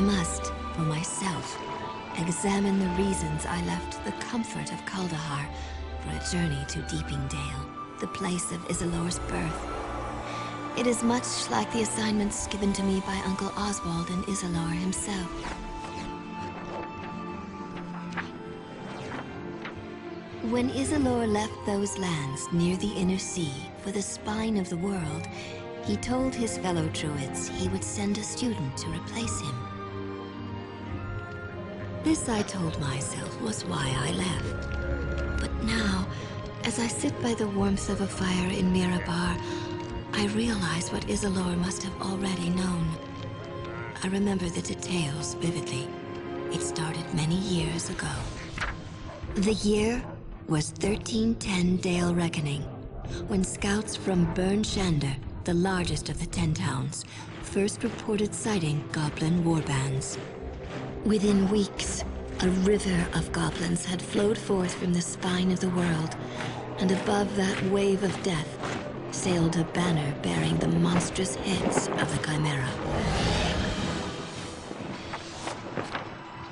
I must, for myself, examine the reasons I left the comfort of Kaldahar for a journey to Deeping Dale, the place of Isilor's birth. It is much like the assignments given to me by Uncle Oswald and Isilor himself. When Isilor left those lands near the Inner Sea for the spine of the world, he told his fellow druids he would send a student to replace him. This, I told myself, was why I left. But now, as I sit by the warmth of a fire in Mirabar, I realize what Isilor must have already known. I remember the details vividly. It started many years ago. The year was 1310 Dale Reckoning, when scouts from Burn Shander, the largest of the 10 towns, first reported sighting goblin warbands. Within weeks, a river of goblins had flowed forth from the spine of the world, and above that wave of death sailed a banner bearing the monstrous heads of the Chimera.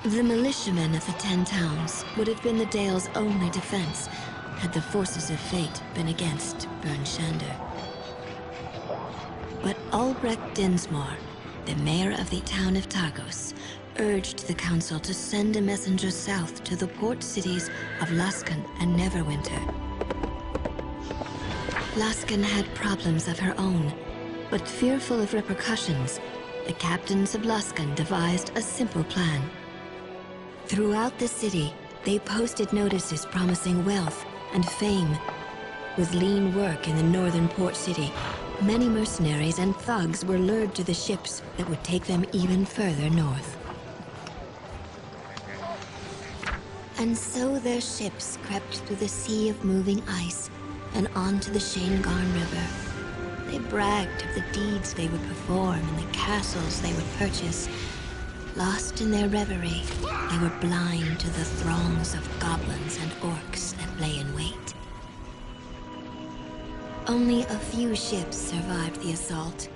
The militiamen of the 10 towns would have been the Dale's only defense had the forces of fate been against Burn Shander. But Albrecht Dinsmore, the mayor of the town of Targos, urged the council to send a messenger south to the port cities of Luskan and Neverwinter. Luskan had problems of her own, but fearful of repercussions, the captains of Luskan devised a simple plan. Throughout the city, they posted notices promising wealth and fame. With lean work in the northern port city, many mercenaries and thugs were lured to the ships that would take them even further north. And so their ships crept through the sea of moving ice and onto the Shanegarn River. They bragged of the deeds they would perform and the castles they would purchase. Lost in their reverie, they were blind to the throngs of goblins and orcs that lay in wait. Only a few ships survived the assault.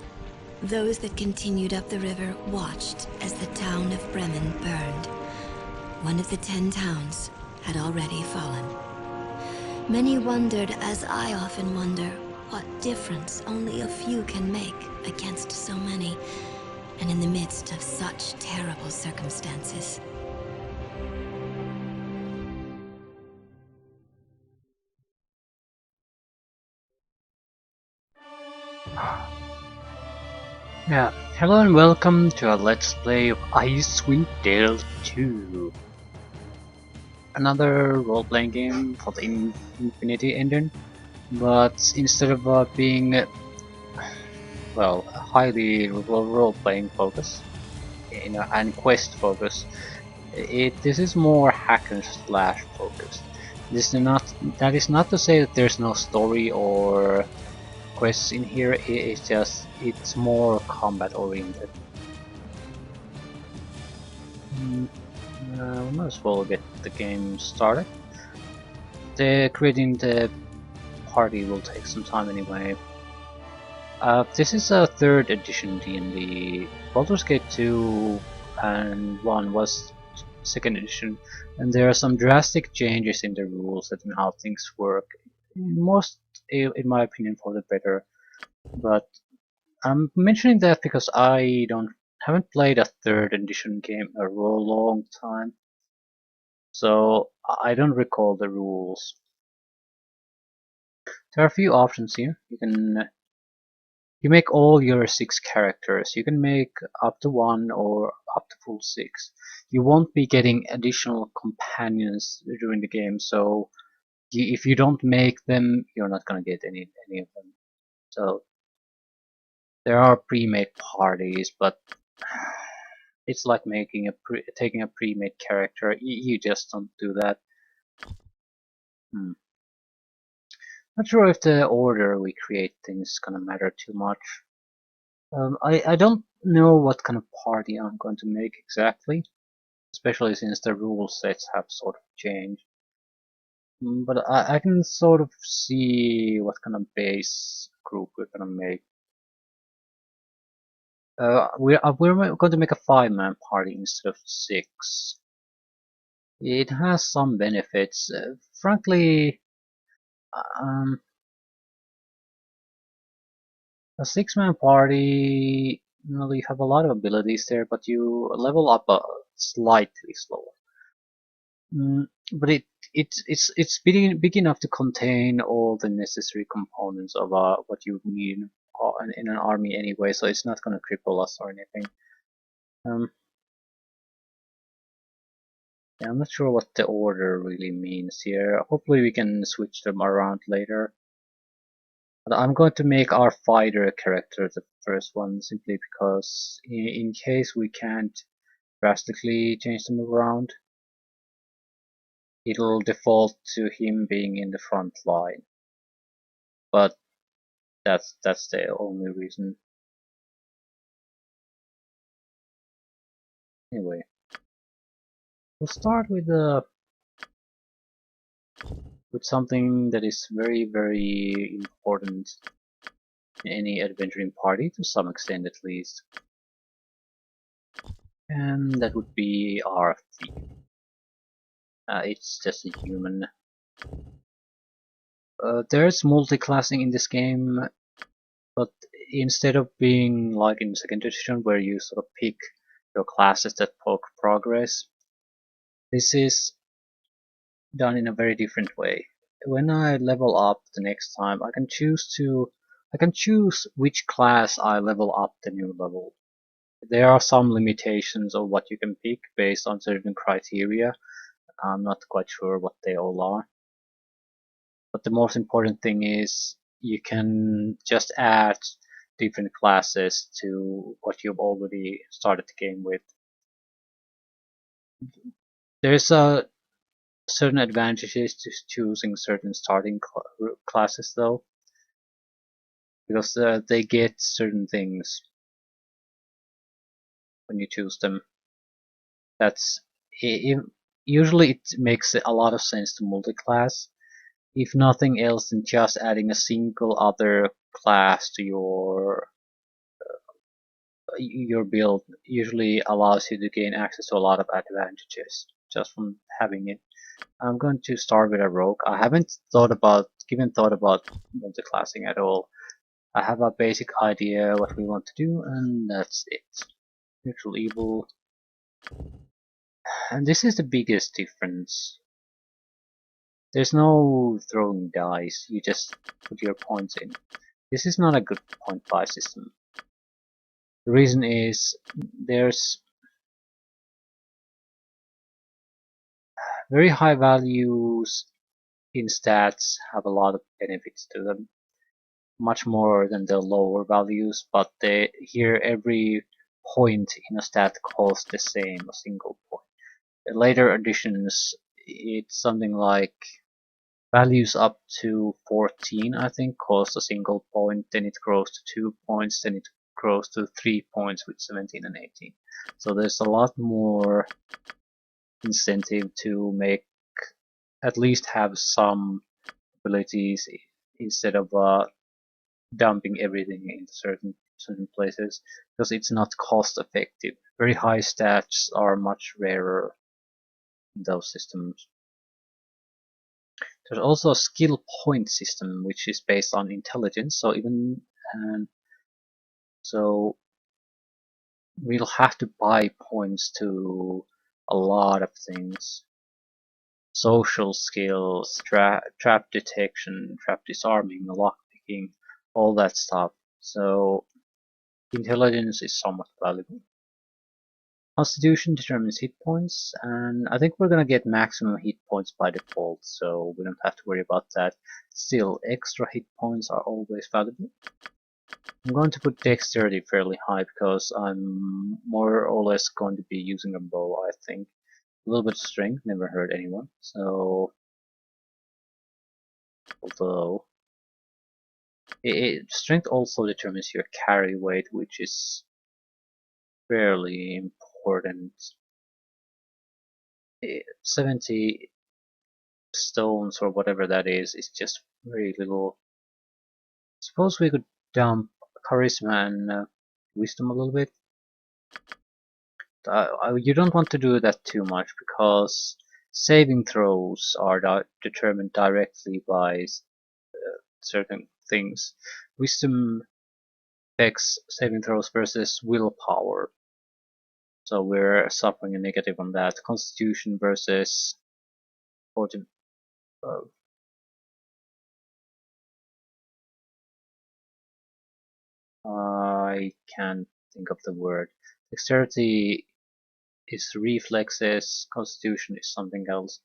Those that continued up the river watched as the town of Bremen burned. One of the 10 towns had already fallen. Many wondered, as I often wonder, what difference only a few can make against so many, and in the midst of such terrible circumstances. Yeah, hello and welcome to a Let's Play of Icewind Dale 2. Another role-playing game for the Infinity Engine, but instead of being, well, highly role-playing focus, and quest focus, this is more hack and slash focused. That is not to say that there's no story or quests in here, it's more combat oriented. We might as well get the game started. Creating the party will take some time anyway. This is a 3rd edition D&D. Baldur's Gate 2 and 1 was 2nd edition, and there are some drastic changes in the rules and how things work. Most, in my opinion, for the better. But I'm mentioning that because I haven't played a 3rd edition game in a long time, so I don't recall the rules. There are a few options here. You make all your 6 characters. You can make up to 1 or up to full 6. You won't be getting additional companions during the game, so if you don't make them, you're not gonna get any of them. So there are pre-made parties, but it's like taking a pre-made character. You just don't do that. Not sure if the order we create things is gonna matter too much. I don't know what kind of party I'm going to make exactly, especially since the rule sets have sort of changed. But I can sort of see what kind of base group we're gonna make. We're going to make a 5-man party instead of 6. It has some benefits. Frankly, um, a 6-man party, well, you have a lot of abilities there, but you level up slightly slower. Mm, but it's big enough to contain all the necessary components of what you need in an army anyway, so it's not going to cripple us or anything. Um, yeah, I'm not sure what the order really means here. Hopefully we can switch them around later. But I'm going to make our fighter character the first one simply because in case we can't drastically change them around, it'll default to him being in the front line. But that's the only reason. Anyway, we'll start with something that is very important in any adventuring party to some extent at least, and that would be our thief. It's just a human. There's multi-classing in this game, but instead of being like in second edition where you sort of pick your classes that progress, this is done in a very different way. When I level up the next time, I can choose which class I level up the new level. There are some limitations of what you can pick based on certain criteria. I'm not quite sure what they all are. But the most important thing is you can just add different classes to what you've already started the game with. There's a certain advantages to choosing certain starting classes though, because they get certain things when you choose them. That's usually it makes a lot of sense to multi-class. If nothing else than just adding a single other class to your build usually allows you to gain access to a lot of advantages just from having it. I'm going to start with a rogue. I haven't given thought about multi-classing at all. I have a basic idea what we want to do, and that's it. Neutral evil. And this is the biggest difference. There's no throwing dice, you just put your points in. This is not a good point buy system. The reason is there's very high values in stats have a lot of benefits to them, much more than the lower values, but here every point in a stat costs the same, a single point. In later editions, it's something like values up to 14, I think, cost a single point, then it grows to 2 points, then it grows to 3 points with 17 and 18. So there's a lot more incentive to make at least have some abilities instead of dumping everything into certain places, because it's not cost effective. Very high stats are much rarer in those systems. There's also a skill point system which is based on intelligence, so so we'll have to buy points to a lot of things. Social skills, trap detection, trap disarming, lockpicking, all that stuff. So intelligence is somewhat valuable. Constitution determines hit points, and I think we're gonna get maximum hit points by default, so we don't have to worry about that. Still, extra hit points are always valuable. I'm going to put dexterity fairly high because I'm more or less going to be using a bow, I think. A little bit of strength, never hurt anyone, so although strength also determines your carry weight, which is fairly important. 70 stones or whatever that is just very little. Suppose we could dump charisma and wisdom a little bit. You don't want to do that too much because saving throws are determined directly by certain things. Wisdom affects saving throws versus willpower, so we're suffering a negative on that. Constitution versus fortune. Uh, I can't think of the word. Dexterity is reflexes. Constitution is something else.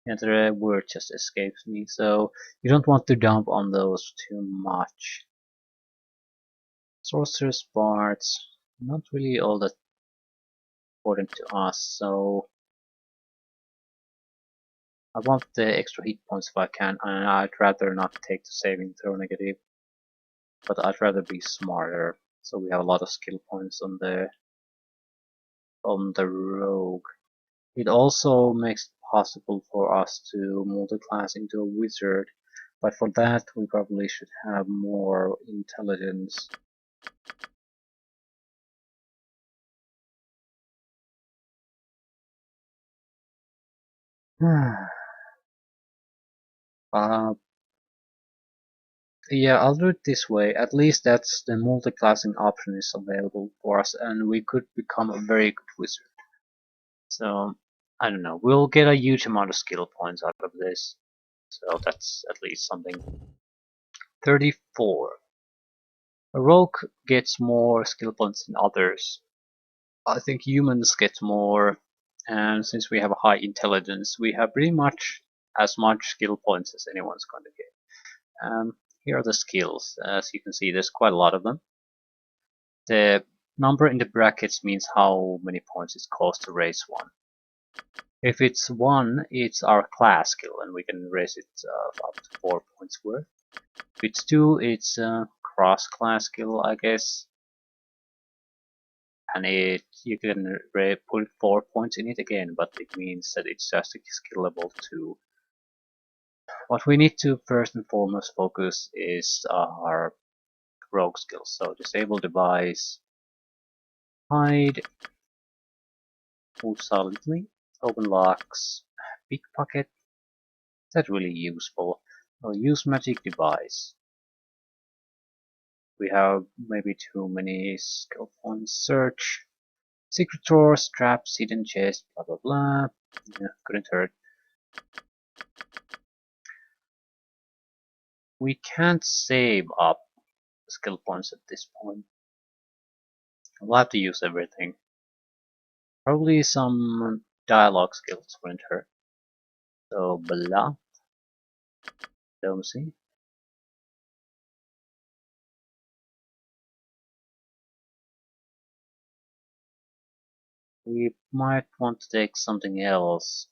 Yeah, the word just escapes me. So you don't want to dump on those too much. Sorcerer's Bards, not really all that important to us, so I want the extra hit points if I can, and I'd rather not take the saving throw negative, but I'd rather be smarter, so we have a lot of skill points on the rogue. It also makes it possible for us to multi-class into a wizard, but for that we probably should have more intelligence. uh, Yeah, I'll do it this way. At least that's the multi-classing option is available for us, and we could become a very good wizard. So, I don't know. We'll get a huge amount of skill points out of this. So that's at least something. 34. A rogue gets more skill points than others. I think humans get more, and since we have a high intelligence, we have pretty much as much skill points as anyone's going to get. Here are the skills. As you can see, there's quite a lot of them. The number in the brackets means how many points it costs to raise one. If it's 1, it's our class skill, and we can raise it up to 4 points worth. If it's 2, it's a cross-class skill, I guess. And you can put 4 points in it again, but it means that it's just a skill level 2. What we need to first and foremost focus is our rogue skills. So disable device, hide, move silently, open locks, pickpocket. That's really useful. We'll use magic device. We have maybe too many skill points. Search, secret drawers, traps, hidden chests, blah blah blah. Yeah, couldn't hurt. We can't save up skill points at this point. We'll have to use everything. Probably some dialogue skills wouldn't hurt. So blah, diplomacy. We might want to take something else.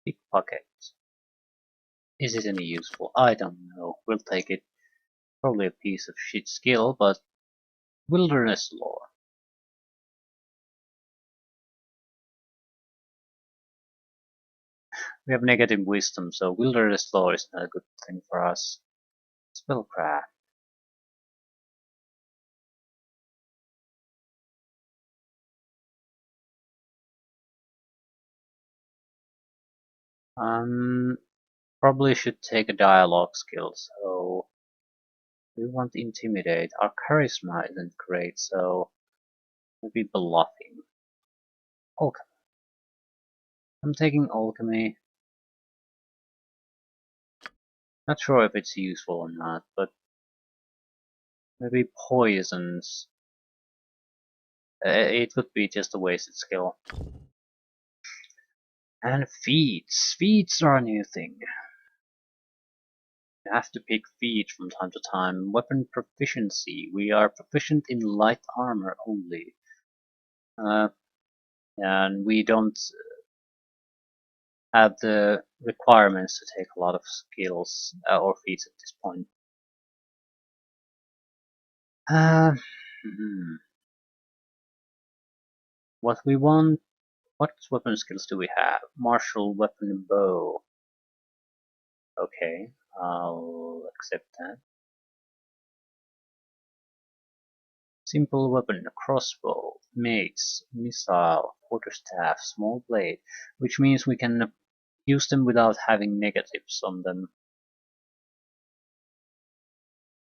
Pickpocket. Is it any useful? I don't know. We'll take it. Probably a piece of shit skill, but wilderness lore. We have negative wisdom, so wilderness lore is not a good thing for us. Spellcraft. Probably should take a dialogue skill, so we want to intimidate. Our charisma isn't great, so maybe bluffing. Alchemy. I'm taking alchemy. Not sure if it's useful or not, but maybe poisons. It would be just a wasted skill. And feats. Feats are a new thing. You have to pick feat from time to time. Weapon proficiency. We are proficient in light armor only. Uh, and we don't have the requirements to take a lot of skills or feats at this point. Uh, hmm. What we want What weapon skills do we have? Martial weapon bow. Okay, I'll accept that. Simple weapon, crossbow, mace, missile, quarterstaff, small blade, which means we can use them without having negatives on them.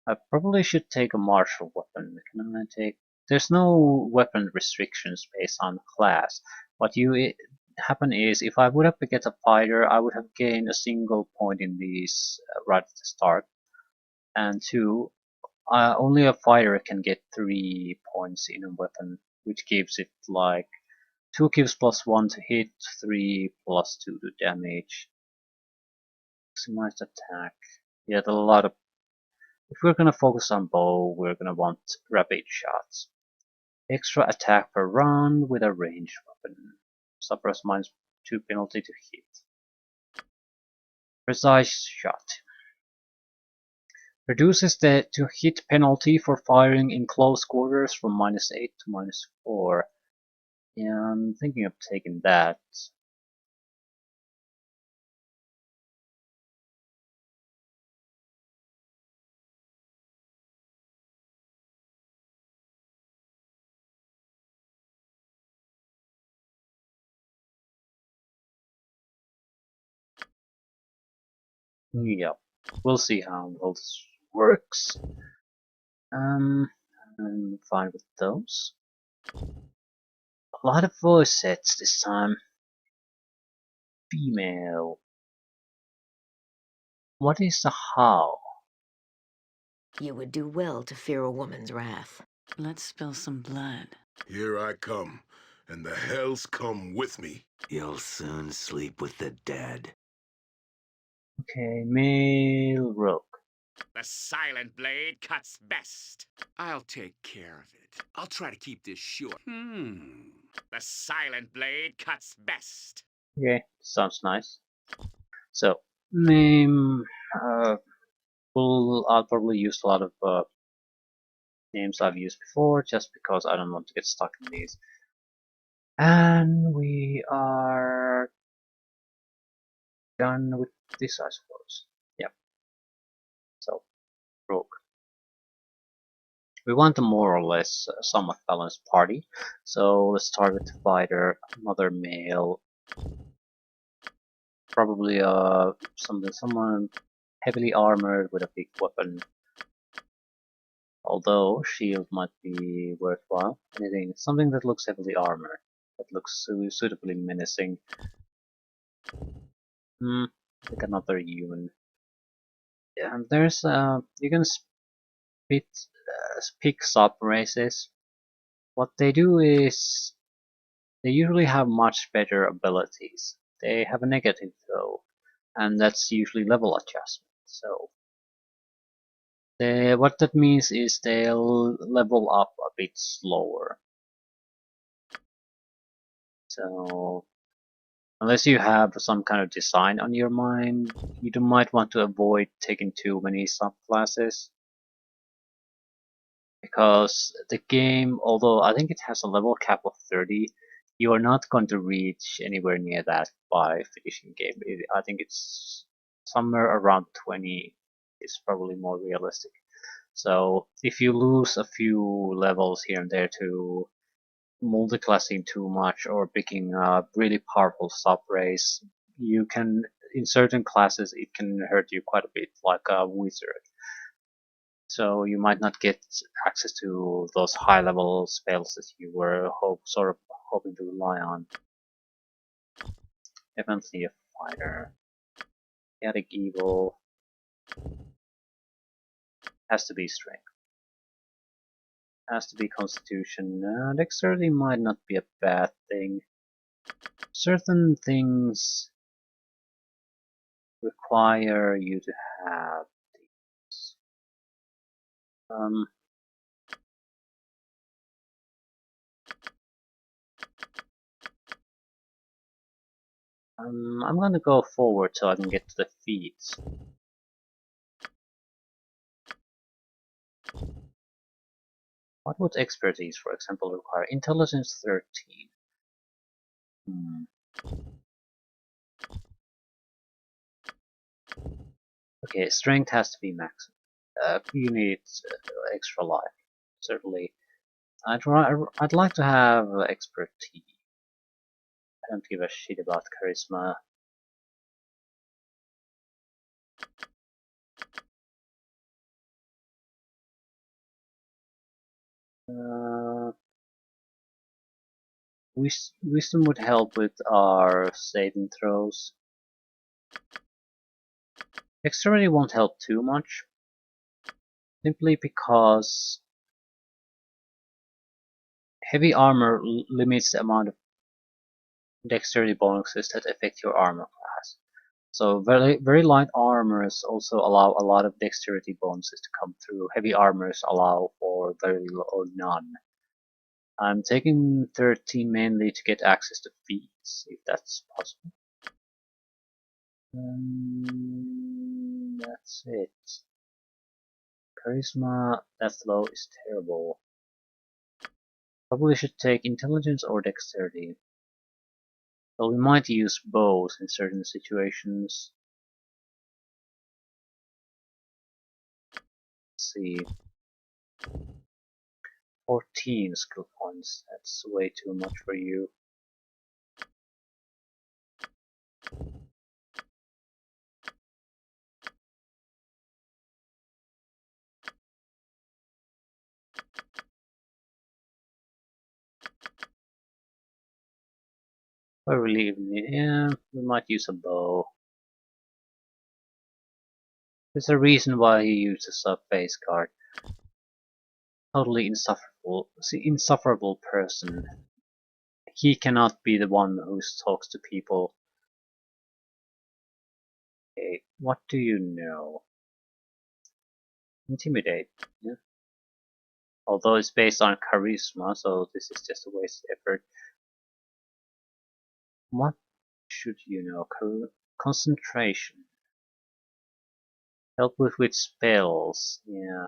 I probably should take a martial weapon. Can I take? There's no weapon restrictions based on class. What happen is, if I would have picked a fighter, I would have gained a single point in these right at the start. And two, only a fighter can get 3 points in a weapon, which gives it like 2 gives +1 to hit, 3 +2 to damage. Maximized attack. Yeah, a lot of. If we're gonna focus on bow, we're gonna want rapid shots. Extra attack per round with a ranged weapon. Suffers -2 penalty to hit. Precise shot. Reduces the to hit penalty for firing in close quarters from -8 to -4. Yeah, I'm thinking of taking that. Yep, we'll see how well this works. I'm fine with those. A lot of voice sets this time. Female. What is the how? You would do well to fear a woman's wrath. Let's spill some blood. Here I come, and the hells come with me. You'll soon sleep with the dead. Okay, male rogue. The silent blade cuts best. I'll take care of it. I'll try to keep this short. The silent blade cuts best. Okay, sounds nice. So, name. I'll probably use a lot of names I've used before, just because I don't want to get stuck in these. And we are done with this, I suppose. Yep. So, rogue. We want a more or less somewhat balanced party. So let's start with the fighter, another male, probably someone heavily armored with a big weapon. Although shield might be worthwhile. Something that looks heavily armored, that looks suitably menacing. Like another human. Yeah, and there's you can pick sub races. What they do is they usually have much better abilities. They have a negative though, and that's usually level adjustment. So what that means is they'll level up a bit slower. So unless you have some kind of design on your mind, you might want to avoid taking too many subclasses. Because the game, although I think it has a level cap of 30, you are not going to reach anywhere near that by finishing game. I think it's somewhere around 20 is probably more realistic. So if you lose a few levels here and there to multiclassing too much or picking a really powerful sub race, you can, in certain classes, it can hurt you quite a bit, like a wizard. So you might not get access to those high level spells that you were sort of hoping to rely on. Definitely a fighter. Chaotic evil. Has to be strength. Has to be constitution. Dexterity might not be a bad thing. Certain things require you to have these. I'm gonna go forward so I can get to the feats. What would expertise, for example, require? Intelligence 13. Hmm. Okay, strength has to be max. You need extra life, certainly. I'd like to have expertise. I don't give a shit about charisma. Uh, wisdom would help with our saving throws. Dexterity won't help too much, simply because heavy armor limits the amount of dexterity bonuses that affect your armor class. So very light armors also allow a lot of dexterity bonuses to come through. Heavy armors allow for very little or none. I'm taking 13 mainly to get access to feats, if that's possible. That's it. Charisma, that's low, is terrible. Probably should take intelligence or dexterity. Well, we might use both in certain situations. Let's see. 14 skill points. That's way too much for you. I really even need, yeah, we might use a bow. There's a reason why he uses a face guard. Totally insufferable person. He cannot be the one who talks to people. Okay, what do you know? Intimidate. Yeah. Although it's based on charisma, so this is just a waste of effort. What should you know? Concentration. Help with spells. Yeah.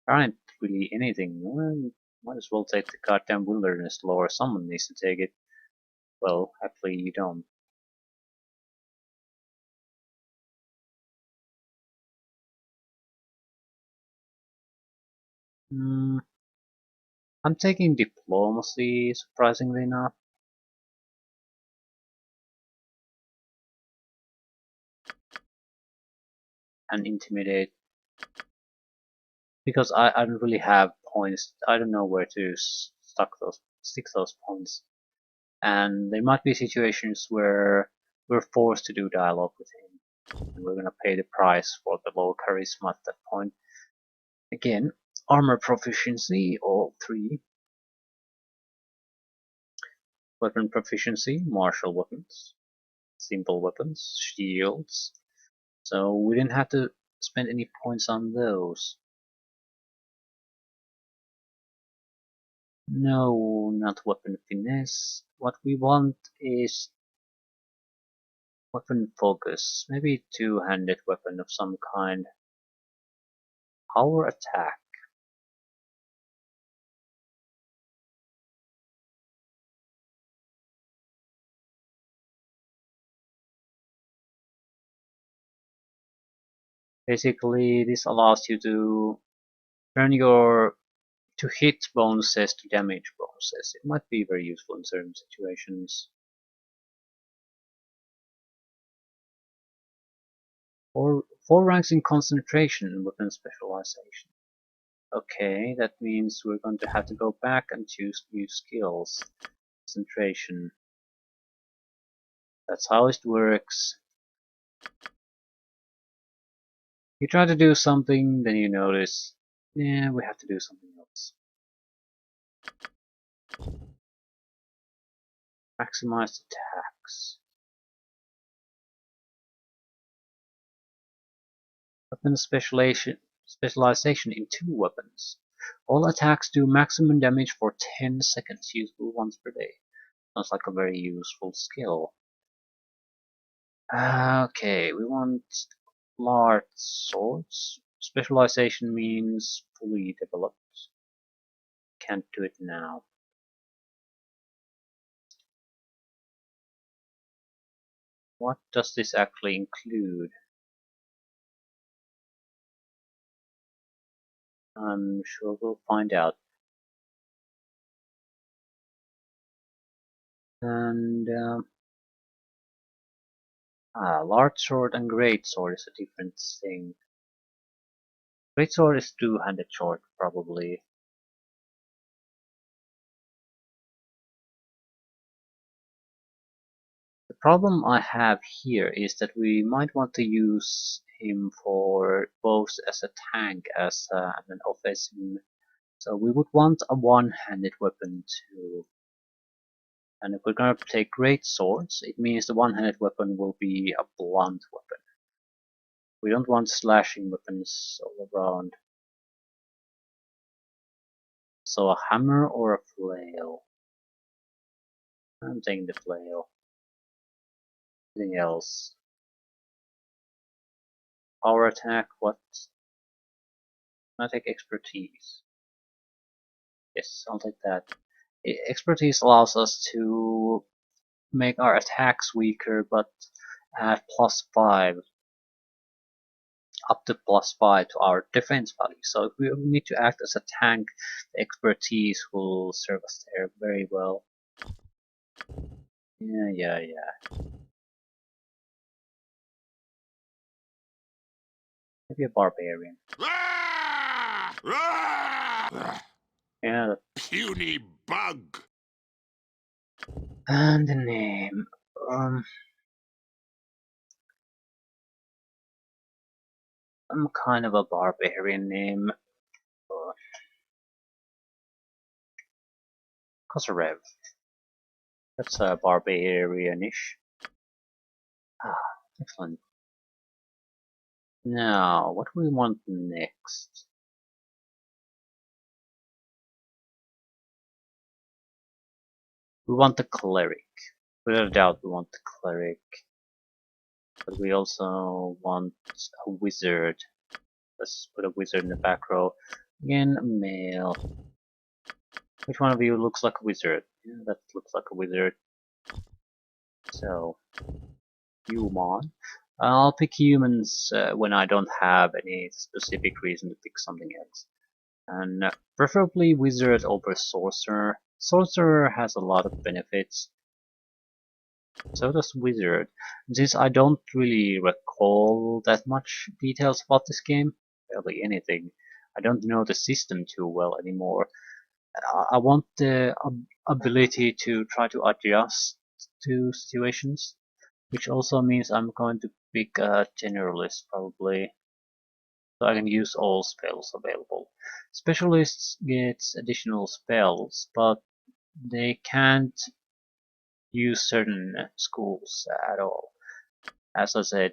There aren't really anything. Well, might as well take the goddamn wilderness lore. Someone needs to take it. Well, actually, you don't. Hmm. I'm taking diplomacy, surprisingly enough. And intimidate. Because I don't really have points. I don't know where to stick those points. And there might be situations where we're forced to do dialogue with him. And we're gonna pay the price for the low charisma at that point. Again, armor proficiency, all three. Weapon proficiency, martial weapons, simple weapons, shields. So we didn't have to spend any points on those. No, not weapon finesse. What we want is weapon focus. Maybe two-handed weapon of some kind. Power attack. Basically, this allows you to turn your to hit bonuses to damage bonuses. It might be very useful in certain situations. Or 4 ranks in concentration and weapon specialization. Okay, that means we're going to have to go back and choose new skills. Concentration. That's how it works. You try to do something, then you notice, yeah, we have to do something else. Maximize attacks. Weapon specialization in 2 weapons. All attacks do maximum damage for 10 seconds, usable once per day. Sounds like a very useful skill. Okay, we want large swords. Specialization means fully developed. Can't do it now. What does this actually include? I'm sure we'll find out. And large sword and great sword is a different thing. Great sword is two-handed sword, probably. The problem I have here is that we might want to use him for both as a tank as an offensive. So we would want a one-handed weapon too. And if we're gonna take great swords, it means the one-handed weapon will be a blunt weapon. We don't want slashing weapons all around. So a hammer or a flail? I'm taking the flail. Anything else? Power attack, what? I take expertise. Yes, I'll take that. Expertise allows us to make our attacks weaker, but add +5, up to +5 to our defense value. So if we need to act as a tank, the expertise will serve us there very well. Yeah. Maybe a barbarian. Yeah, Puny bug! and the name. I'm kind of a barbarian name. Kosarev. That's a barbarianish. Excellent. Now, what do we want next? We want the cleric. Without a doubt, we want the cleric. But we also want a wizard. Let's put a wizard in the back row. Again, a male. Which one of you looks like a wizard? Yeah, that looks like a wizard. So, human. I'll pick humans when I don't have any specific reason to pick something else. And preferably wizard over sorcerer. Sorcerer has a lot of benefits. So does wizard. Since I don't really recall that much details about this game, barely anything, I don't know the system too well anymore. I want the ability to try to adjust to situations, which also means I'm going to pick a generalist probably, so I can use all spells available. Specialists get additional spells, but they can't use certain schools at all. As I said,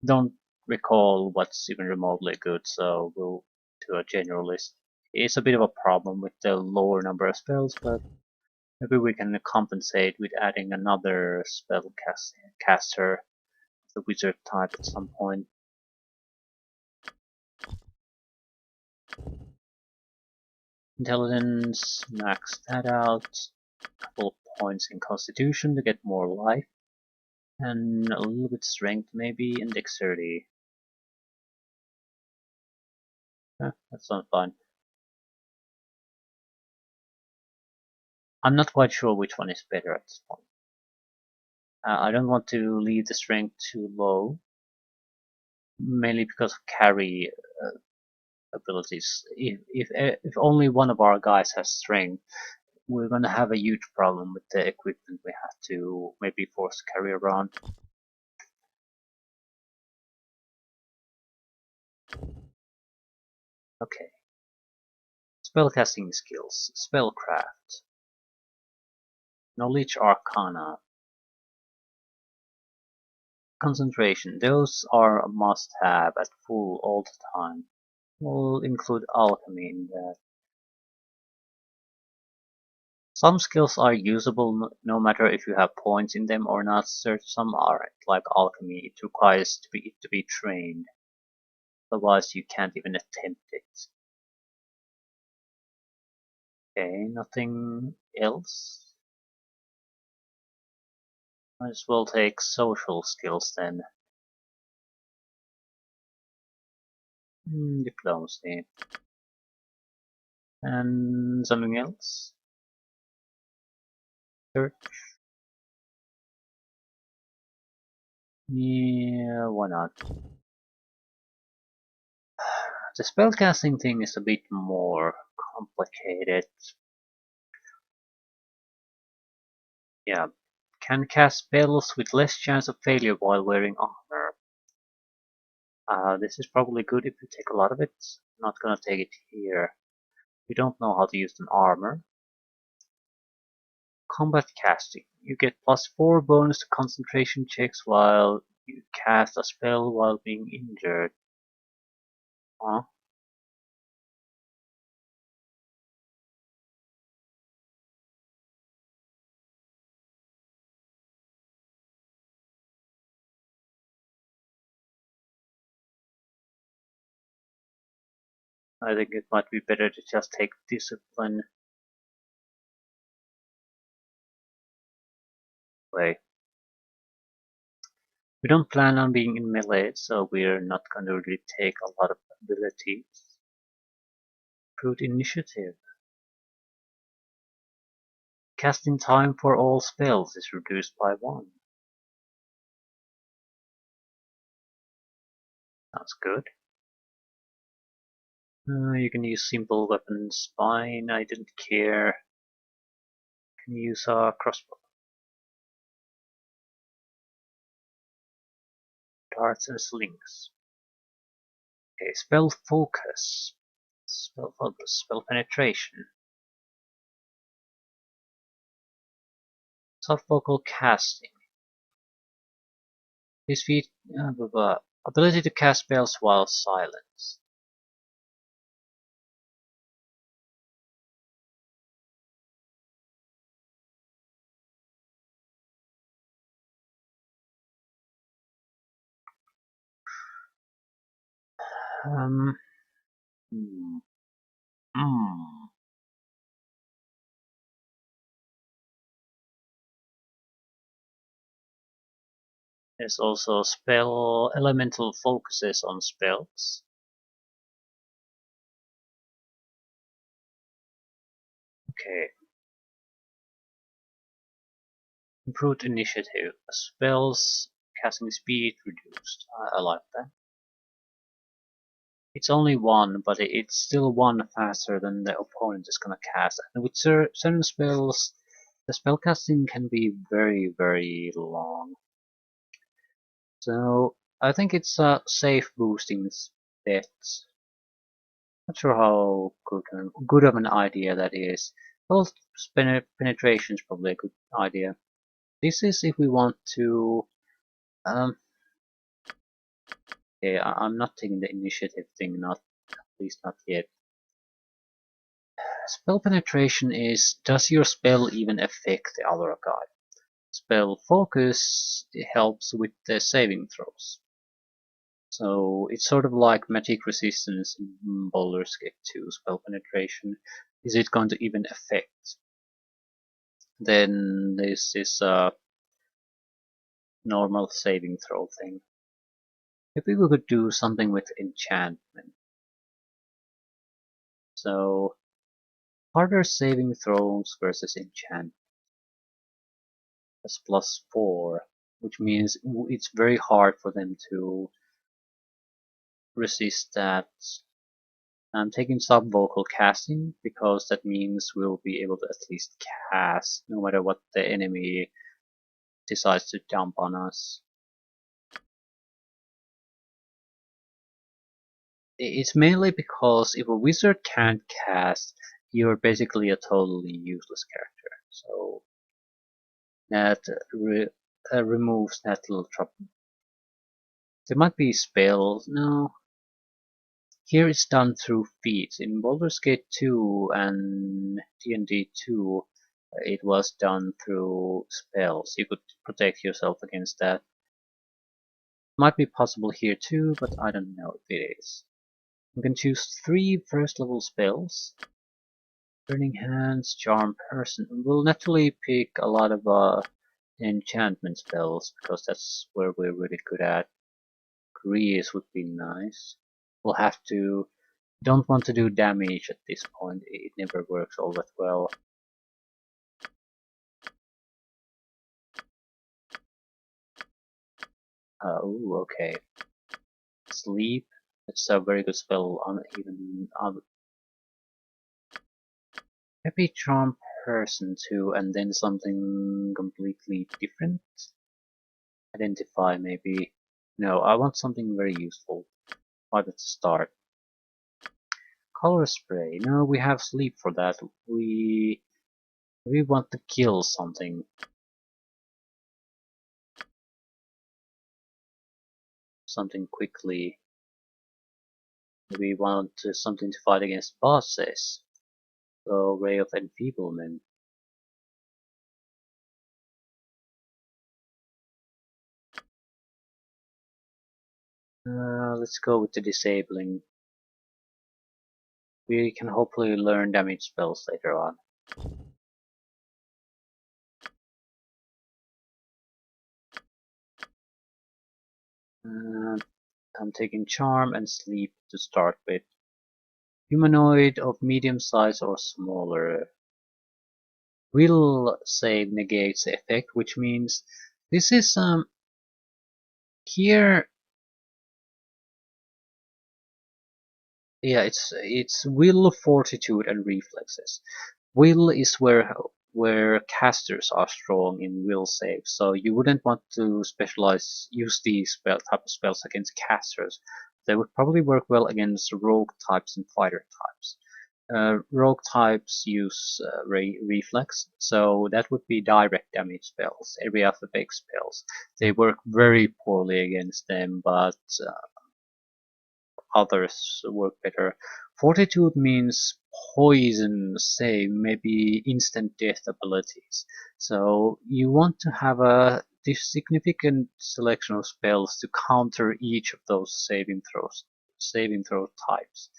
don't recall what's even remotely good, so we'll do a generalist. It's a bit of a problem with the lower number of spells, but maybe we can compensate with adding another spell caster, the wizard type at some point. Intelligence, max that out. Couple of points in constitution to get more life. And a little bit strength maybe, and dexterity. That's not fun. I'm not quite sure which one is better at this point. I don't want to leave the strength too low, mainly because of carry abilities. If only one of our guys has strength, we're gonna have a huge problem with the equipment we have to maybe force to carry around. Okay. Spellcasting skills, spellcraft, knowledge arcana, concentration. Those are a must-have at full all the time. We'll include alchemy in that. Some skills are usable no matter if you have points in them or not. Some aren't, like alchemy. It requires to be trained. Otherwise, you can't even attempt it. Okay, nothing else. Might as well take social skills then. Diplomacy. And something else? Search. Yeah, why not? The spellcasting thing is a bit more complicated. Yeah, can cast spells with less chance of failure while wearing armor. This is probably good if you take a lot of it. I'm not gonna take it here. We don't know how to use an armor. Combat casting. You get +4 bonus to concentration checks while you cast a spell while being injured. Huh? I think it might be better to just take discipline. Wait. We don't plan on being in melee, so we're not going to really take a lot of abilities. Brute initiative. Casting time for all spells is reduced by 1. That's good. You can use simple weapons, fine, I didn't care. Can use a crossbow. Darts and slings. Okay, spell focus. Spell focus, spell penetration. Soft vocal casting. This feat, ability to cast spells while silent. Um, hmm. Hmm. There's also spell elemental focuses on spells. Okay. Improved initiative. Spells casting speed reduced. I like that. It's only 1, but it's still 1 faster than the opponent is gonna cast. And with certain spells, the spellcasting can be very, very long. So I think it's a safe boosting bet. Not sure how good of an idea that is. Well, penetration is probably a good idea. This is if we want to. Okay, I'm not taking the initiative thing, not at least not yet. Spell penetration is, does your spell even affect the other guy? Spell focus helps with the saving throws. So it's sort of like magic resistance in Baldur's Gate 2 spell penetration. Is it going to even affect? Then this is a normal saving throw thing. Maybe we could do something with enchantment. So harder saving throws versus enchantment. That's +4, which means it's very hard for them to resist that. I'm taking sub-vocal casting because that means we'll be able to at least cast no matter what the enemy decides to dump on us. It's mainly because if a wizard can't cast, you're basically a totally useless character. So that removes that little trouble. There might be spells. No. Here it's done through feats. In Baldur's Gate 2 and D&D 2, it was done through spells. You could protect yourself against that. Might be possible here too, but I don't know if it is. You can choose 3 first level spells. Burning Hands, Charm Person. We'll naturally pick a lot of enchantment spells, because that's where we're really good at. Grease would be nice. We'll have to... Don't want to do damage at this point, it never works all that well. Ooh, okay. Sleep. It's a very good spell on even on... Maybe charm person too, and then something completely different. Identify maybe. No, I want something very useful. Right at the start. Color spray. No, we have sleep for that. We want to kill something. Something quickly. We want something to fight against bosses. So Ray of Enfeeblement. Let's go with the disabling. We can hopefully learn damage spells later on. I'm taking charm and sleep to start with. Humanoid of medium size or smaller. Will save negates the effect, which means this is here. Yeah, it's will, fortitude, and reflexes. Will is where casters are strong in will saves, so you wouldn't want to use these type of spells against casters. They would probably work well against rogue types and fighter types. Rogue types use reflex, so that would be direct damage spells, area of effect spells. They work very poorly against them, but others work better. Fortitude means poison, save, maybe instant death abilities. So you want to have a significant selection of spells to counter each of those saving throw types.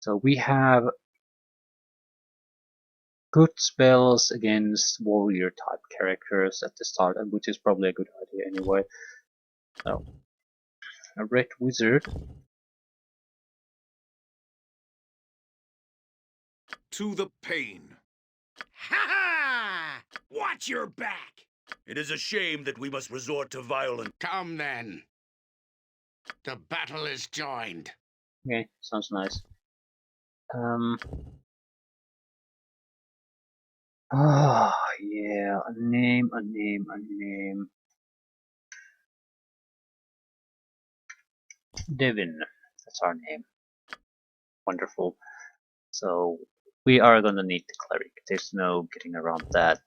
So we have good spells against warrior type characters at the start, which is probably a good idea anyway. So a red wizard. To the pain. Ha ha! Watch your back! It is a shame that we must resort to violence. Come then. The battle is joined. Okay, sounds nice. Oh, yeah, a name. Devin, that's our name. Wonderful. So, we are gonna need the cleric. There's no getting around that.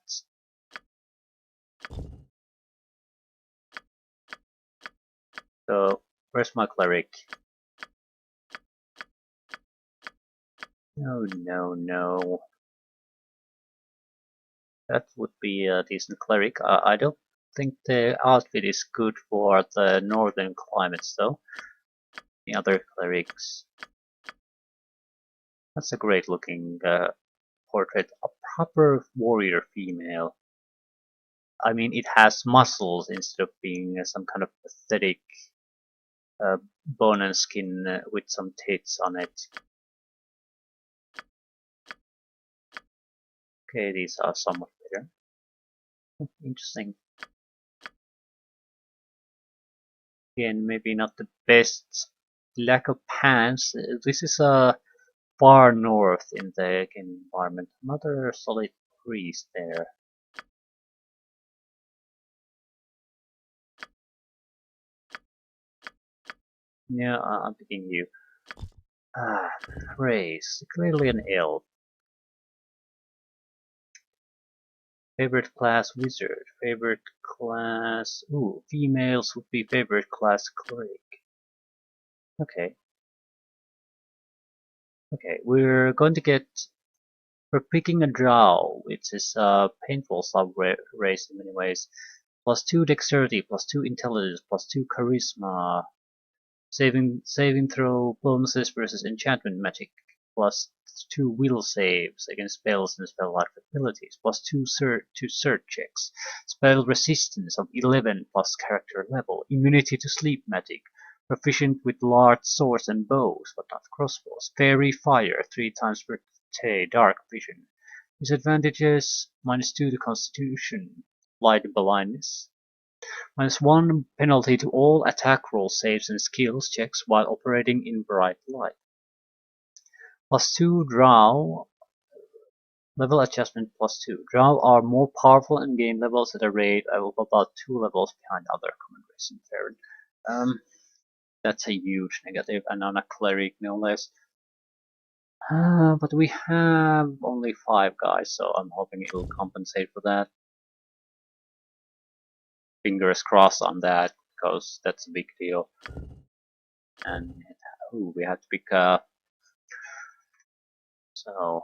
So, where's my cleric? No. That would be a decent cleric. I don't think the outfit is good for the northern climates though. The other clerics. That's a great looking portrait. A proper warrior female. I mean, it has muscles instead of being some kind of pathetic bone and skin with some tits on it. Okay, these are somewhat better. Interesting. Again, maybe not the best. Lack of pants. This is a far north in the game environment. Another solid priest there. Yeah, I'm picking you. Race. Clearly an elf. Favorite class wizard. Favorite class... Ooh, females would be favorite class cleric. Okay. Okay, we're going to get... We're picking a drow, which is a painful sub-race in many ways. +2 dexterity, +2 intelligence, +2 charisma. Saving throw bonuses versus enchantment magic. +2 will saves against spells and spell-like abilities, +2 to search checks, spell resistance of 11 plus character level, immunity to sleep magic, proficient with large swords and bows but not crossbows, fairy fire 3 times per day, dark vision. Disadvantages: -2 to constitution, light blindness, -1 penalty to all attack roll saves and skills checks while operating in bright light. +2 Drow, level adjustment +2. Drow are more powerful and gain levels at a rate of about 2 levels behind other common race and Faerun. That's a huge negative, and on a Cleric no less. But we have only 5 guys, so I'm hoping it will compensate for that. Fingers crossed on that, because that's a big deal. And ooh, we have to pick so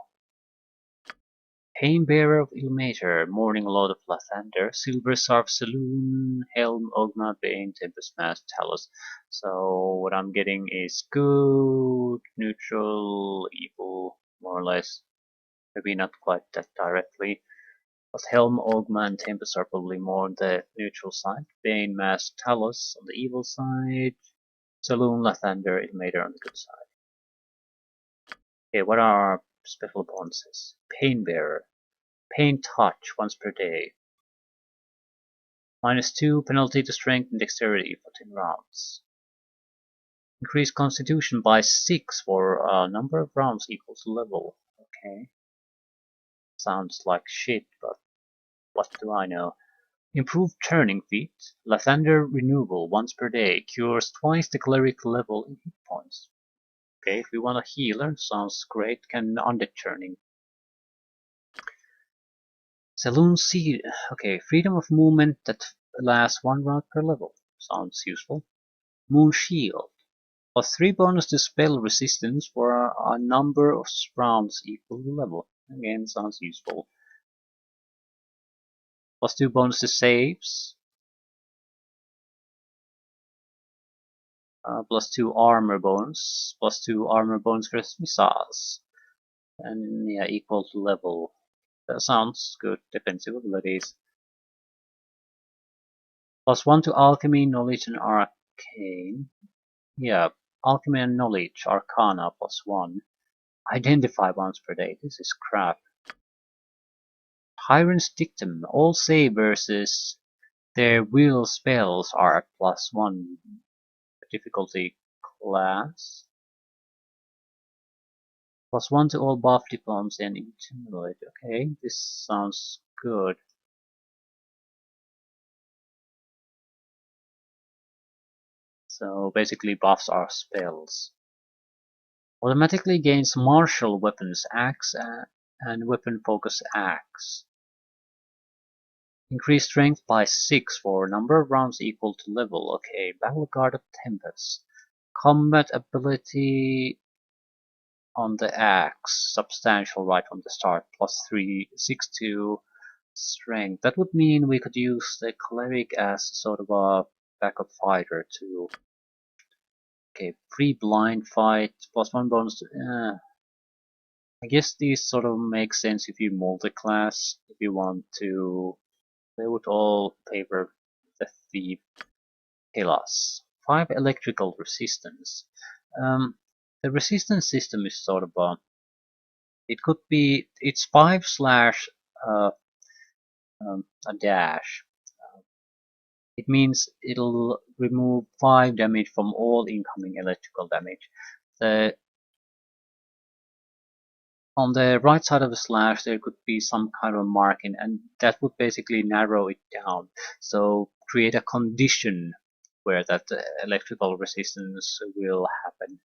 Painbearer of Ilmater, Morning Lord of Lathander, Silver Sarf Saloon, Helm, Ogma, Bane, Tempest Mask, Talos. So what I'm getting is good, neutral, evil, more or less. Maybe not quite that directly. But Helm, Ogma, and Tempest are probably more on the neutral side. Bane, Mask, Talos on the evil side. Saloon, Lathander, Ilmater on the good side. Okay, what are our special bonuses? Painbearer. Pain touch once per day. -2 penalty to strength and dexterity for 10 rounds. Increase constitution by 6 for a number of rounds equal to level. Okay. Sounds like shit, but what do I know? Improved turning feet. Lathander renewal once per day. Cures twice the cleric level in hit points. Okay, if we want a healer, sounds great. Can undead turning. Saloon Seed. Okay, freedom of movement that lasts 1 round per level. Sounds useful. Moon Shield. +3 bonus to spell resistance for a number of rounds equal to level. Again, sounds useful. +2 bonus to saves. +2 armor bonus. +2 armor bonus for missiles. And yeah, equal to level. That sounds good. Defensive abilities. +1 to alchemy, knowledge, and arcane. Yeah, alchemy and knowledge, arcana +1. Identify once per day. This is crap. Tyrant's Dictum. All save versus their will spells are +1 difficulty class. +1 to all buff diplomacy and intimidate. Okay, this sounds good. So basically buffs are spells. Automatically gains martial weapons axe and weapon focus axe. Increase strength by 6 for a number of rounds equal to level. Okay, Battle Guard of Tempest. Combat ability on the axe, substantial right from the start, +3, 6 to strength. That would mean we could use the Cleric as sort of a backup fighter too. Okay, free blind fight, +1 bonus to, I guess these sort of make sense if you multi-class, if you want to. They would all favor the thief. Helas. 5 electrical resistance. The resistance system is sort of it could be, it's 5 slash a dash. It means it'll remove 5 damage from all incoming electrical damage. On the right side of the slash there could be some kind of marking, and that would basically narrow it down. So create a condition where that electrical resistance will happen.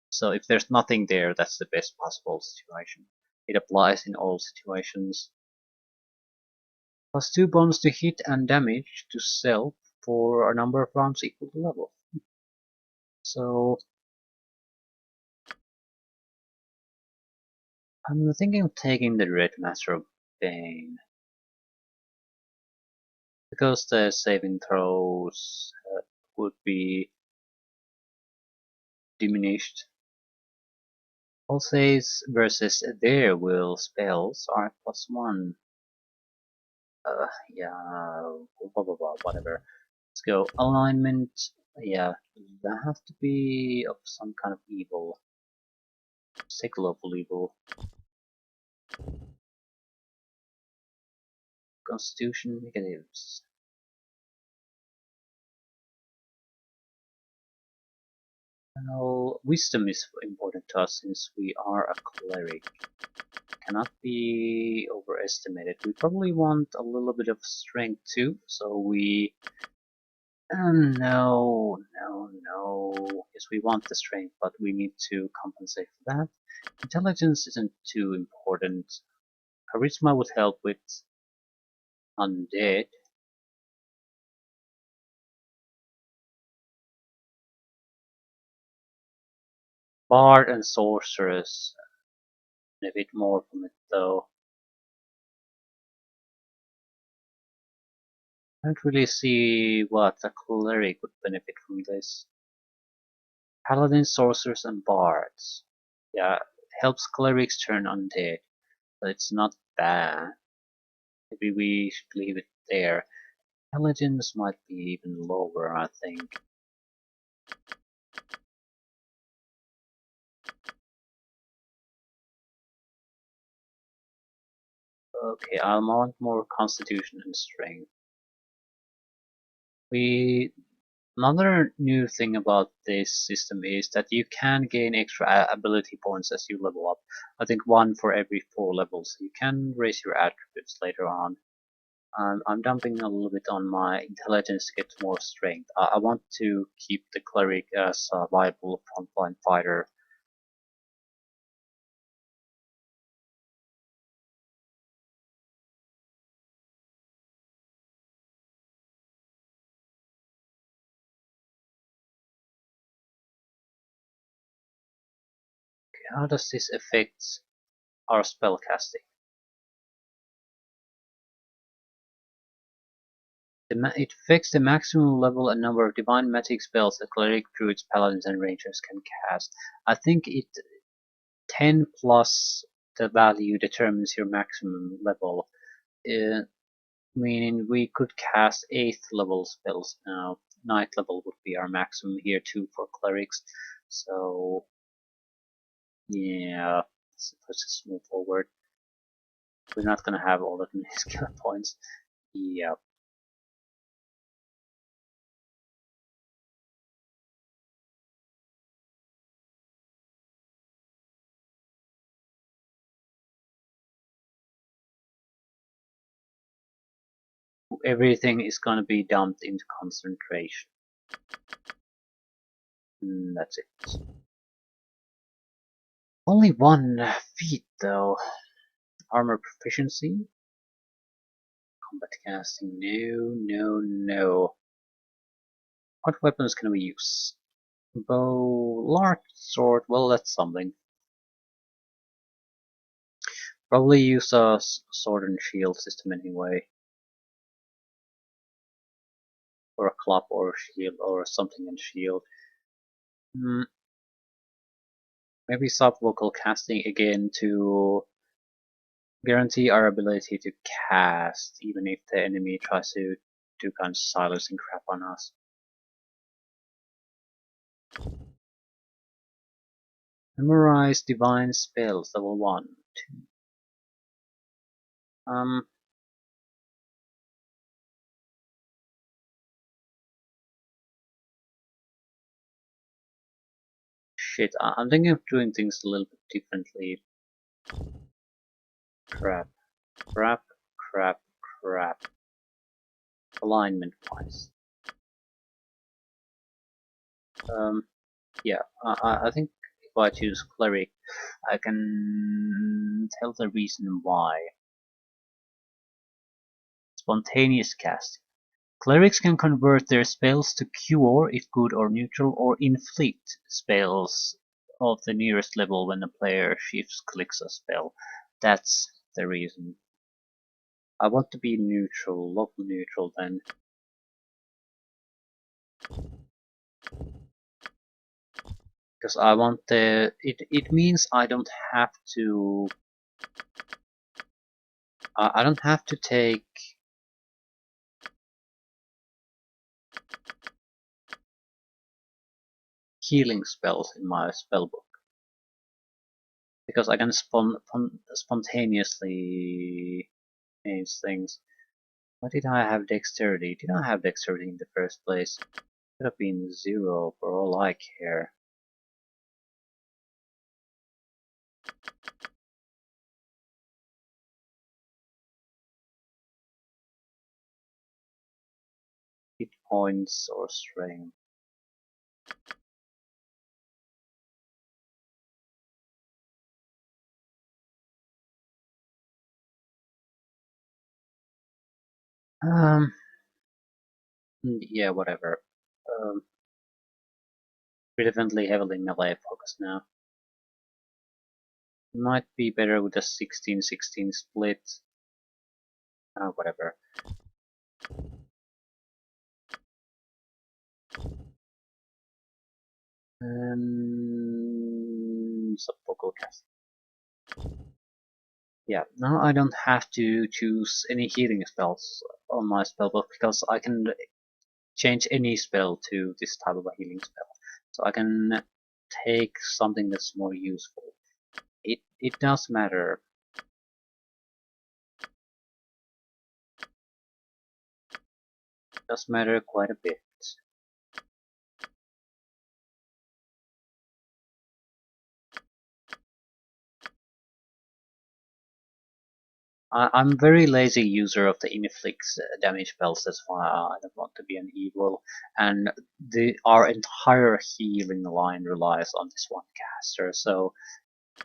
So if there's nothing there, that's the best possible situation. It applies in all situations. +2 bonus to hit and damage to self for a number of rounds equal to level. So I'm thinking of taking the Red Master of Bane, because the saving throws would be diminished. All saves versus their will spells are +1. Yeah, blah blah blah, whatever. Let's go. Alignment. Yeah, that has to be of some kind of evil. Psychological evil. Constitution negatives. Well, wisdom is important to us since we are a cleric. Cannot be overestimated. We probably want a little bit of strength too, so we... no. Yes, we want the strength, but we need to compensate for that. Intelligence isn't too important. Charisma would help with undead. Bard and sorceress. A bit more from it though. I don't really see what a cleric would benefit from this. Paladins, sorcerers, and bards. Yeah, helps clerics turn undead, but it's not bad. Maybe we should leave it there. Intelligence might be even lower, I think. Okay, I want more constitution and strength. Another new thing about this system is that you can gain extra ability points as you level up. I think 1 for every 4 levels. You can raise your attributes later on. I'm dumping a little bit on my intelligence to get more strength. I want to keep the cleric as a viable frontline fighter. Okay, how does this affect our spellcasting? It affects the maximum level and number of divine magic spells that cleric, druids, paladins, and rangers can cast. I think it 10 plus the value determines your maximum level. Meaning we could cast 8th level spells now. 9th level would be our maximum here too for clerics. So yeah, let's just move forward. We're not gonna have all that many skill points. Yeah. Everything is gonna be dumped into concentration. That's it. Only 1 feat though. Armor proficiency. Combat casting. No. What weapons can we use? Bow, large sword. Well, that's something. Probably use a sword and shield system anyway. Or a club or a shield or something and shield. Maybe subvocal casting again to guarantee our ability to cast even if the enemy tries to do kind of silencing crap on us. Memorize divine spells, level 1, 2. Shit, I'm thinking of doing things a little bit differently. Crap. Alignment wise. Yeah, I think if I choose Cleric, I can tell the reason why. Spontaneous casting. Clerics can convert their spells to cure if good or neutral, or inflict spells of the nearest level when the player shifts clicks a spell. That's the reason. I want to be neutral, local neutral then. because I want the it means I don't have to I don't have to take healing spells in my spellbook, because I can spontaneously change things. Why did I have dexterity? Did I have dexterity in the first place? Could have been 0 for all I care. Hit points or strength. Yeah, whatever. Relevantly heavily melee focus now. Might be better with a 16-16 split. Whatever. Subvocal cast. Yeah, now I don't have to choose any healing spells on my spellbook because I can change any spell to this type of a healing spell. So I can take something that's more useful. It does matter. It does matter quite a bit. I'm very lazy user of the inflicts damage spells, that's why I don't want to be an evil, and our entire healing line relies on this one caster, so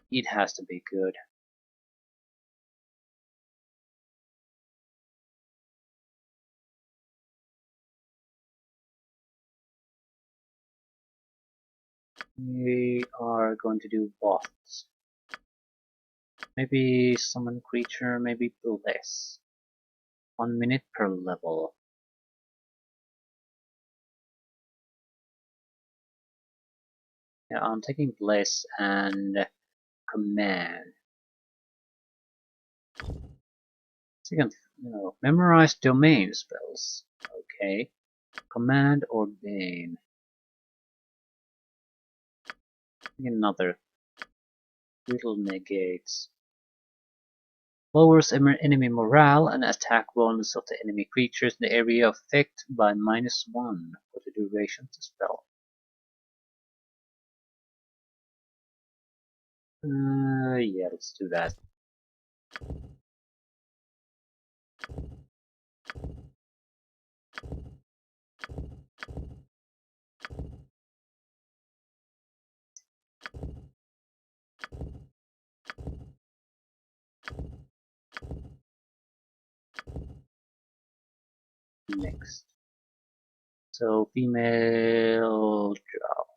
it has to be good. We are going to do what? Maybe summon creature, maybe less. 1 minute per level. Yeah, I'm taking Bless and Command. Second, memorize domain spells. Okay. Command or Bane. Another. Little negates. Lowers enemy morale and attack bonus of the enemy creatures in the area of effect by -1 for the duration of the spell. Yeah, let's do that. Next. So, female drow.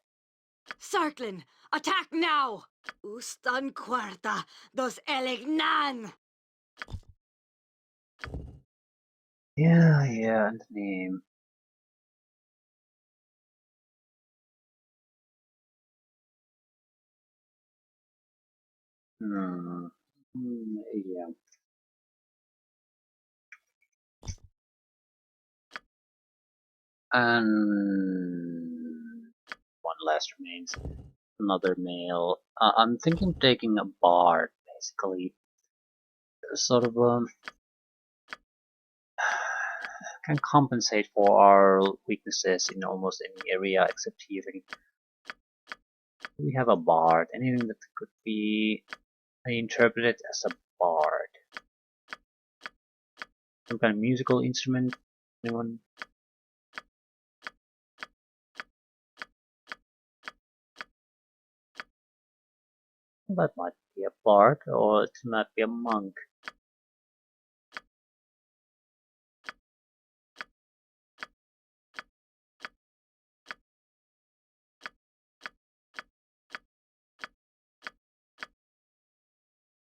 Sarklin, attack now! Ustan cuarta dos elignan! Yeah, and the name. Yeah. And one last remains. Another male. I'm thinking of taking a bard, basically. Sort of can compensate for our weaknesses in almost any area except healing. We have a bard. Anything that could be interpreted as a bard. Some kind of musical instrument. Anyone? That might be a bard, or it might be a monk.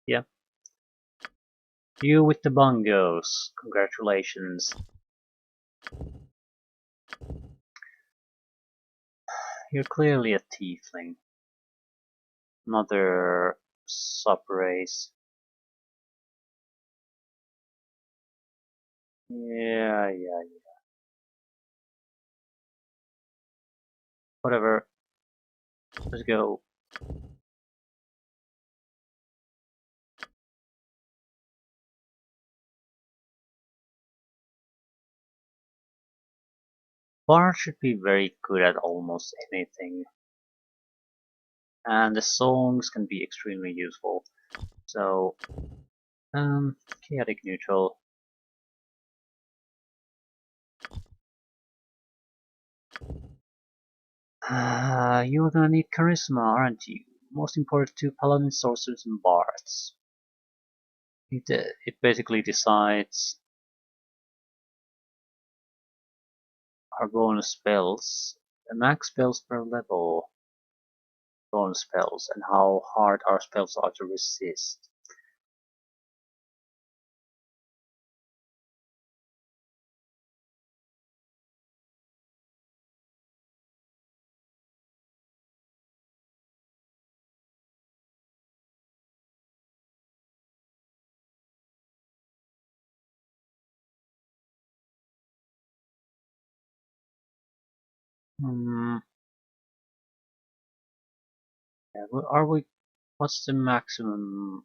Yeah. You with the bongos. Congratulations. You're clearly a tiefling. another sub race. Yeah. Whatever. Let's go. Bard should be very good at almost anything, and the songs can be extremely useful. So, chaotic neutral. You're gonna need charisma, aren't you? Most important to paladins, sorcerers, and bards. It basically decides our bonus spells, the max spells per level, bonus spells, and how hard our spells are to resist. Hmm. Yeah, are we? What's the maximum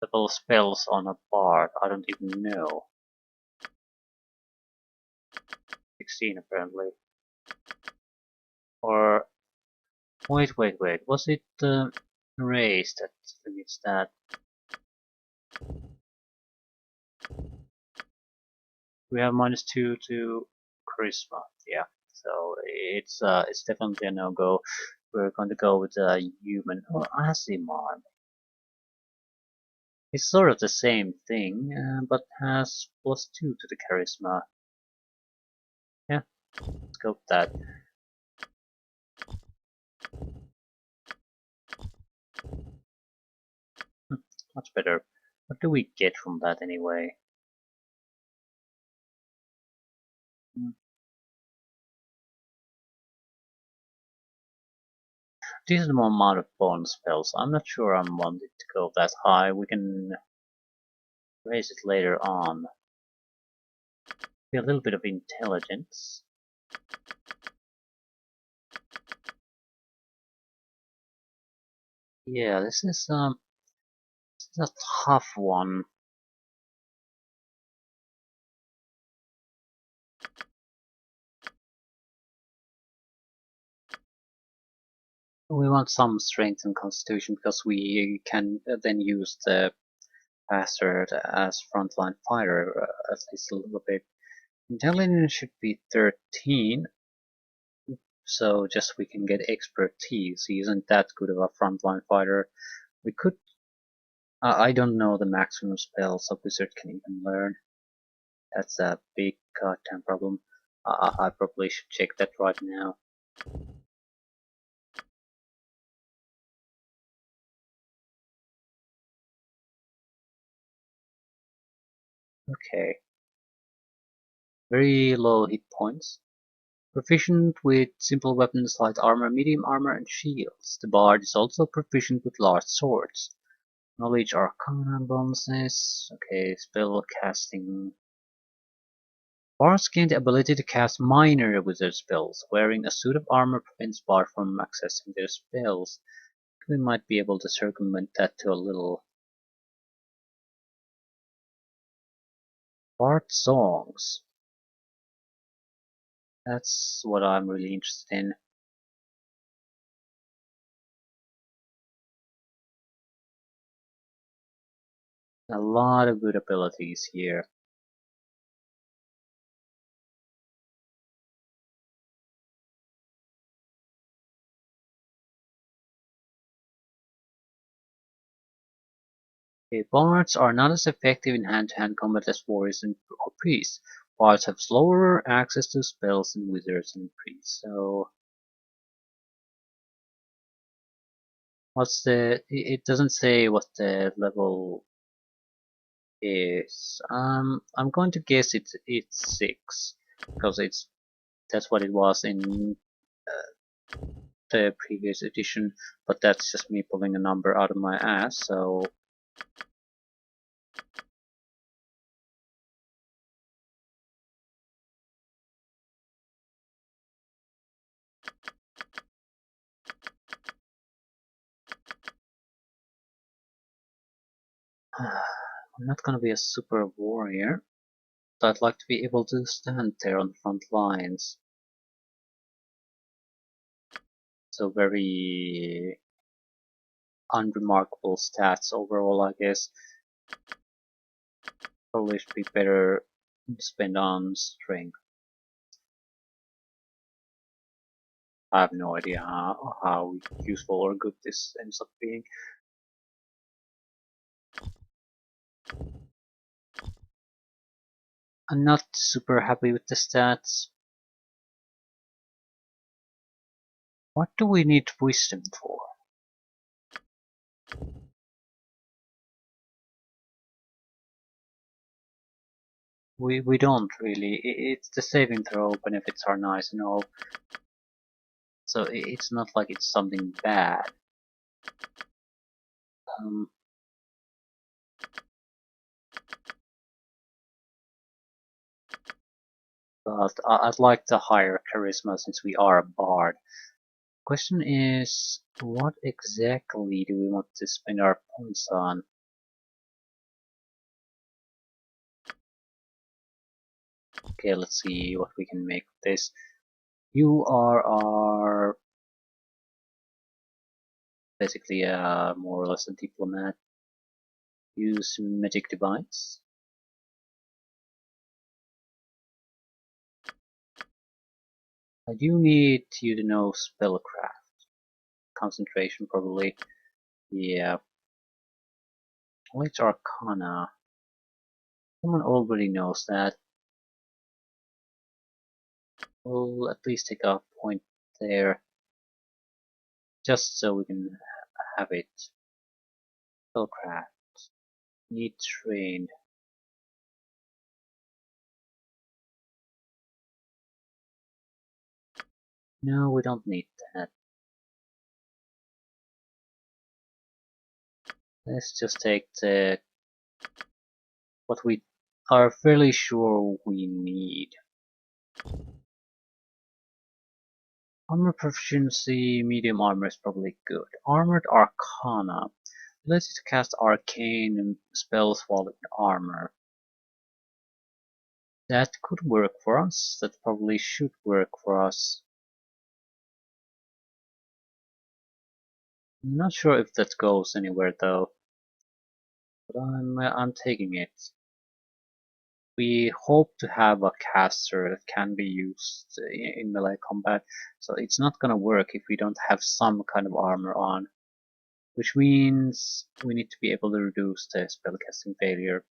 level spells on a bard? I don't even know. 16 apparently. Or wait. Was it the race that limits that? We have -2 to charisma. Yeah. So it's definitely a no-go. We're going to go with a human or Asimon. It's sort of the same thing, but has +2 to the charisma. Yeah, let's go with that. Much better. What do we get from that anyway? Hmm. Decent amount of bonus spells. I'm not sure I'm wanting to go that high. We can raise it later on. A little bit of intelligence. Yeah, this is a tough one. We want some strength and constitution because we can then use the bastard as frontline fighter at least a little bit. Intelligence should be 13, so just we can get expertise. He isn't that good of a frontline fighter. We could. I don't know the maximum spells a wizard can even learn. That's a big goddamn problem. I probably should check that right now. Okay. Very low hit points. Proficient with simple weapons, light armor, medium armor, and shields. The bard is also proficient with large swords. Knowledge Arcana bonuses. Okay, spell casting. Bards gain the ability to cast minor wizard spells. Wearing a suit of armor prevents Bard from accessing their spells. We might be able to circumvent that to a little. Bard songs. That's what I'm really interested in. A lot of good abilities here. Okay, bards are not as effective in hand-to-hand combat as warriors or priests. Bards have slower access to spells than wizards and priests. So, what's the? It doesn't say what the level is. I'm going to guess it's 6 because that's what it was in the previous edition, but that's just me pulling a number out of my ass, so I'm not gonna be a super warrior, but I'd like to be able to stand there on the front lines. So very unremarkable stats overall, I guess. Probably should be better spent on strength. I have no idea how useful or good this ends up being. I'm not super happy with the stats. What do we need wisdom for? We don't really. It's the saving throw benefits are nice and all. So it's not like it's something bad. But I'd like the higher charisma since we are a bard. Question is, what exactly do we want to spend our points on? Okay, let's see what we can make with this. You are our basically more or less a diplomat. Use magic device. I do need you to know spellcraft. Concentration probably. Yeah. Knowledge Arcana. Someone already knows that. We'll at least take a point there. Just so we can have it. Spellcraft. Need trained. No, we don't need that. Let's just take the what we are fairly sure we need. Armor proficiency, medium armor is probably good. Armored Arcana. Ability to cast arcane spells while in armor. That could work for us. That probably should work for us. I'm not sure if that goes anywhere though. But I'm taking it. We hope to have a caster that can be used in melee combat, so it's not gonna work if we don't have some kind of armor on. Which means we need to be able to reduce the spellcasting failure.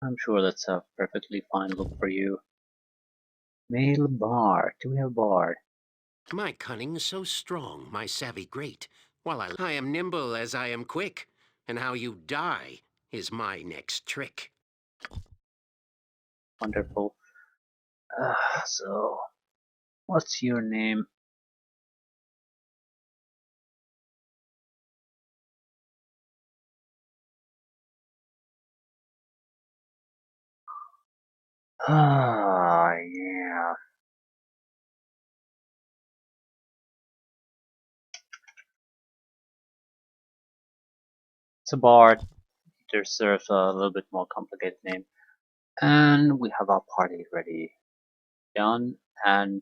I'm sure that's a perfectly fine look for you. Male bard. Do we have bard? My cunning so strong, my savvy great, while I am nimble as I am quick, and how you die is my next trick. Wonderful. So, what's your name? Ah, yeah. It's a bard. It deserves a little bit more complicated name. And we have our party ready. Done and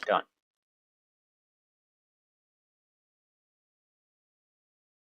done.